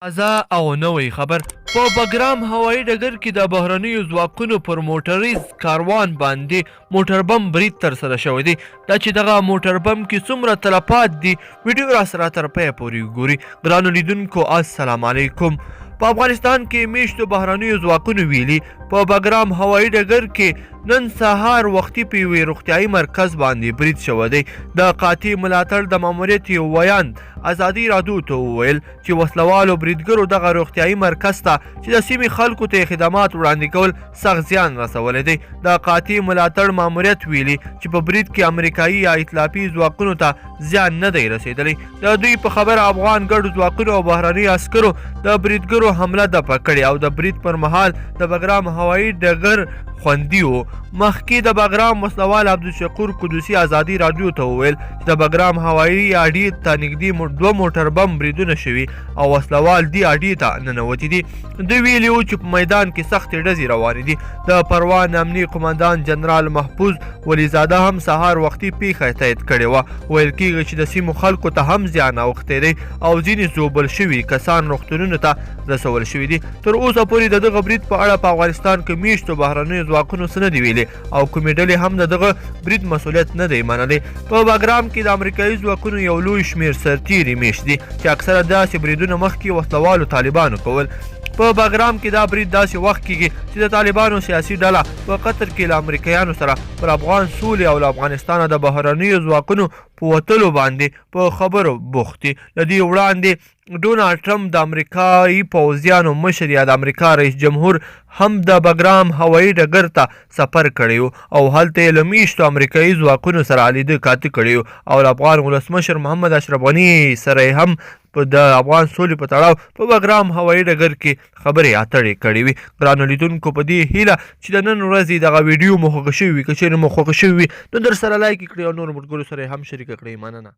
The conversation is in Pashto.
تازه او نوی خبر په بګرام هوایي ډګر کې د بهرنیو ځواکونو پر موټریز کاروان باندې موټر بم برید ترسره شوی دی. دا چې دغه موټر بم کې څومره تلفات دي ویډیو را سره تر پایه پورې وګورئ. ګرانو لیدونکو السلام علیکم. په افغانستان کې میشتو بهرنیو ځواکونو ویلي په بګرام هوایي ډګر کې نن سهار وختي په یوې روغتیایي مرکز باندې برید شوی دی. د قاطع ملاتړ د ماموریت یو ویاند ازادي راډیو ته وویل چې وسلوالو بریدګرو دغه روغتیایي مرکز ته چې د سیمې خلکو ته خدمات وړاندې کول سخت زیان رسولی دی. د قاطع ملاتړ ماموریت ویلي چې په برید کې امریکایي یا اطلافي ځواکونو ته زیان نه دی رسېدلی. د دوی په خبره افغان ګډو ځواکونو او بهرني عسکرو د بریدګرو حمله دفع کړې او د برید پر مهال د بګرام هوایي ډګر خوندي و. مخکې د بګرام وسلوال عبدالشکور قدوسي ازادي راډیو ته وویل چې د بګرام هوایي اډې ته نږدې 2 موټر بم بریدونه شوي او وسلوال دې اډې ته ننوتي دي. دوی ویلي وو چې په میدان کې سختې ډزې روانې دي. د پروان امني قمندان جنرال محفوظ ولیزاده هم سهار وختي پیښه تایید کړې وه. ویل کېږي چې د سیمو خلکو ته هم زیان اوښتی دی او ځینې زوبل شوي کسان روغتونونو ته رسول شوي دي. تر اوسه پورې د دغه برید په اړه په افغانستان کې میشتو بهرنیو ځواکونو څه نه دي ویلي او کومې ډلې هم د دغه برید مسؤلیت نه دی منلی. په بګرام کې د امریکایي ځواکونو یو لوی شمېر سرتیري میشت دي چې اکثره داسې بریدونه مخکې وسلوالو طالبانو کول. په بګرام کې دا برید داسې وخت کېږي چې د طالبانو سیاسي ډله په قطر کې له امریکایانو سره پر افغان سولې او له افغانستانه د بهرنیو ځواکونو په وتلو باندې په خبرو بوخت دي. له دې وړاندې ډونالډ ټرمپ د امریکایي پوځیانو مشر یا د امریکا رئیس جمهور هم د بګرام هوایي ډګر ته سفر کړی و او هلته یې له میشتو امریکایي ځواکونو سره لیده کاته کړی و او له افغان ولسمشر محمد اشرف غني سره یې هم د افغان سولې په تړاو په بګرام هوایي ډګر کې خبرې اترې کړې وي. ګرانو لیدونکو په دې هیله چې د نن ورځې دغه ویډیو مو خوښه شوي وي، که چیرې مو خوښه شوي وي نو در سره لایک یې کړئ او نورو ملګرو سره یې هم شریکه کړئ. مننه.